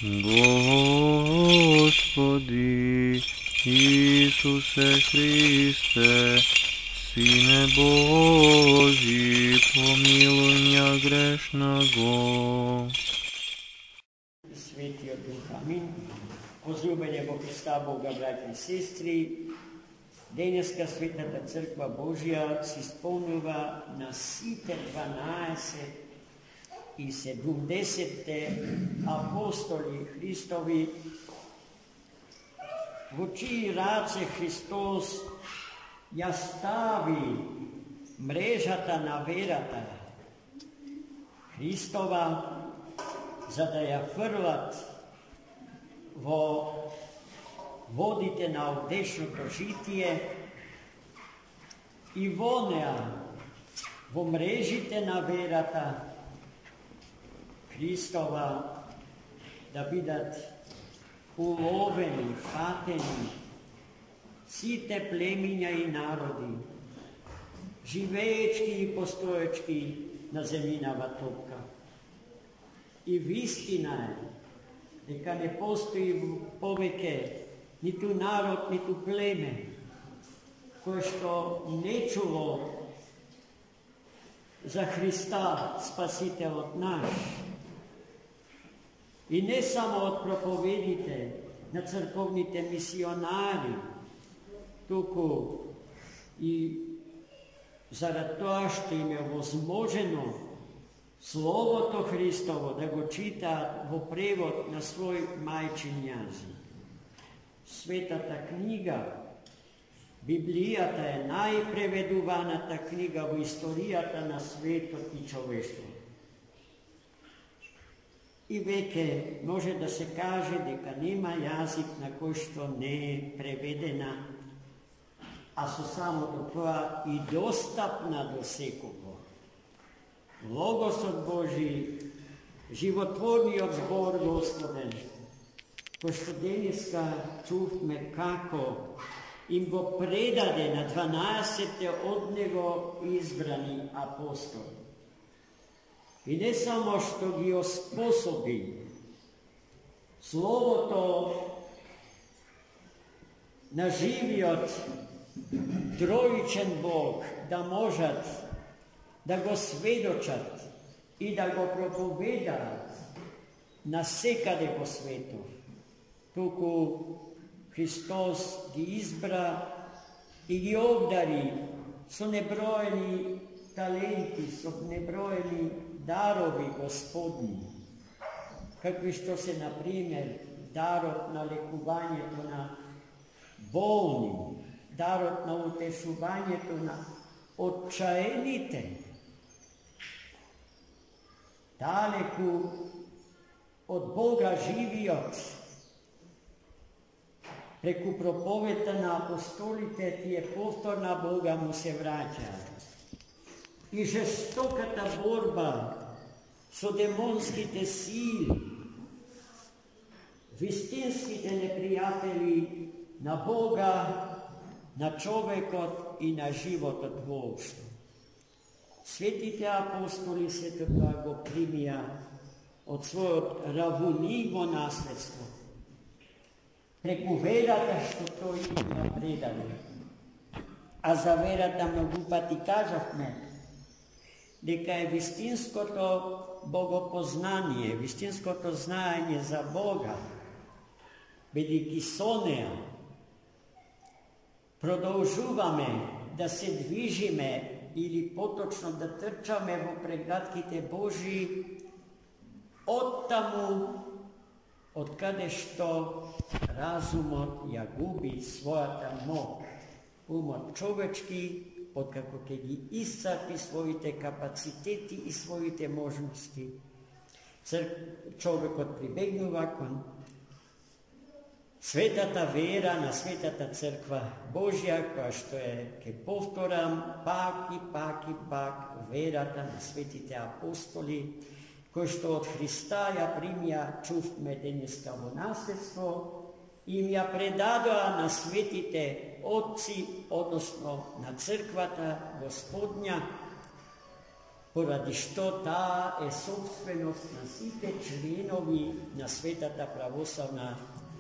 Господи Исусе Христе, Сине Божий, помилуй меня грешного. Svetio Duha. Amin. Возлюбени во Христа Бога, братья и сестри, денеска Светата Църква Божия се изпълнува на сите 12 и 70 апостоли Христови, во чии раце Христос я стави мрежата на верата Христова, за да я фърлят во водите на одешното житие и во нея, во мрежите на верата Христова, да бидат уловени, фатени сите племиња и народи, живеечки и постоечки на земјинава топка. И вистина е дека не постои повеќе ниту народ, ниту племе кој што не чуло за Христа, Спасителот наш. И не само од проповедите на црковните мисионари, туку и зарад тоа што им е возможено Словото Христово да го читаат во превод на свој мајчин јазик. Светата книга, Библијата е најпреведуваната книга во историјата на светот и човештвото. И веќе може да се каже дека нема јазик на кој што не е преведена, а со самото тоа и достапна до секого. Логосот Божи, животворниот збор Господен, кој што денеска чувме како им го предаде на 12 од него избрани апостоли. И не само што ги оспособи Словото на живиот троичен Бог да можат да го сведочат и да го проповедаат на секаде во светот, туку Христос ги избра и ги обдари со неброени таленти, со неброени дарови Господни, какви што се, например, дарот на лекувањето на болни, дарот на утешувањето на отчаените, далеку од Бога живиот, преку проповета на апостолите, тие повторна Бога му се враќаат. И жестоката борба со демонските сили, вистинските непријатели на Бога, на човекот и на животот воопшто. Светите апостоли сето тоа го примија од својот равуниво наследство, преку верата што тој им предаде. А за верата многу пати кажавме дека е вистинското богопознание, вистинското знаење за Бога, бидејќи со неа продолжуваме да се движиме или поточно да трчаме во прегратките Божии оттаму од каде што разумот ја губи својата моќ. Умот човечки, откако ќе ги исцрпи своите капацитети и своите можности, човекот прибегнува кон светата вера на Светата Црква Божја, која што е, ке повторам, пак и пак и пак, верата на светите апостоли, кој што од Христа ја примија, чувме денеска во наследство, им ја предадоа на светите отци, односно на Црквата Господња, pоради што таа е собственост на сите членови на Светата православна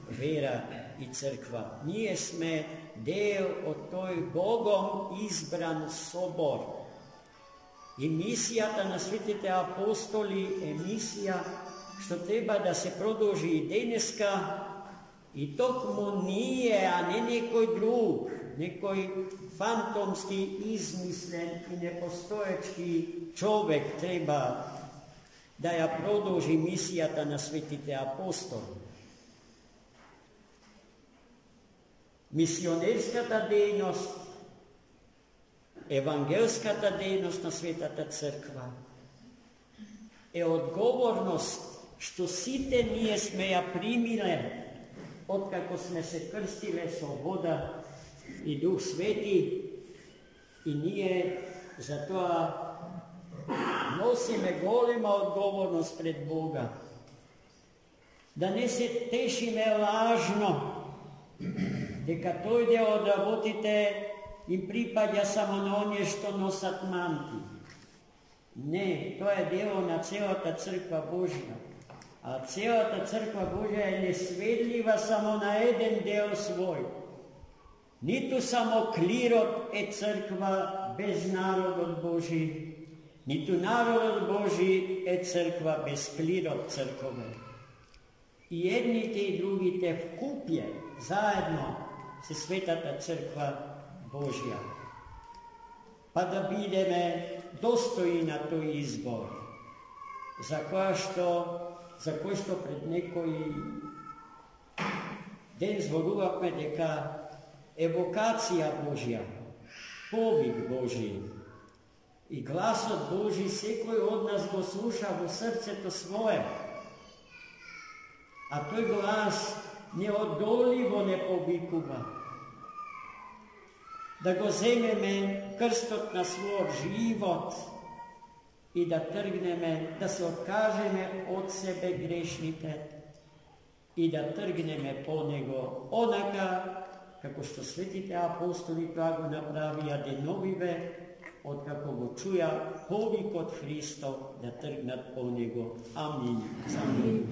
вера и црква. Ние сме дел од тој Богом избран собор. И мисијата на светите апостоли е мисија што треба да се продолжи и денеска, и токму ние, а не некој друг, некој фантомски измислен и непостоечки човек треба да ја продолжи мисијата на светите апостоли. Мисионерската дејност, евангелската дејност на Светата црква е одговорност што сите ние сме ја примиле откако сме се крстиле со вода и Дух Свети, и ние за тоа носиме голема одговорност пред Бога. Да не се тешиме лажно дека тој дел од работите им припаѓа само на оние што носат манти. Не, тоа е дело на целата црква Божја. А целата црква Божја е несведлива само на еден дел свој. Ниту само клирот е црква без народот Божи, ниту народот Божи е црква без клирот црковен. И едните и другите вкупје, заедно, се Светата црква Божја. Па да бидеме достои на тој избор, за кој што пред некој ден зборувавме дека евокација Божја, повик Божи и гласот Божи секој од нас го слуша во срцето свое, а тој глас неодоливо не повикува. Да го земеме крстот на својот живот и да тргнеме, да се откажеме од себе грешните и да тргнеме по него онака како што светите апостоли тоа го направија деновиве, откако го чуја повикот Христов да тргнат по него. Амин. Амин.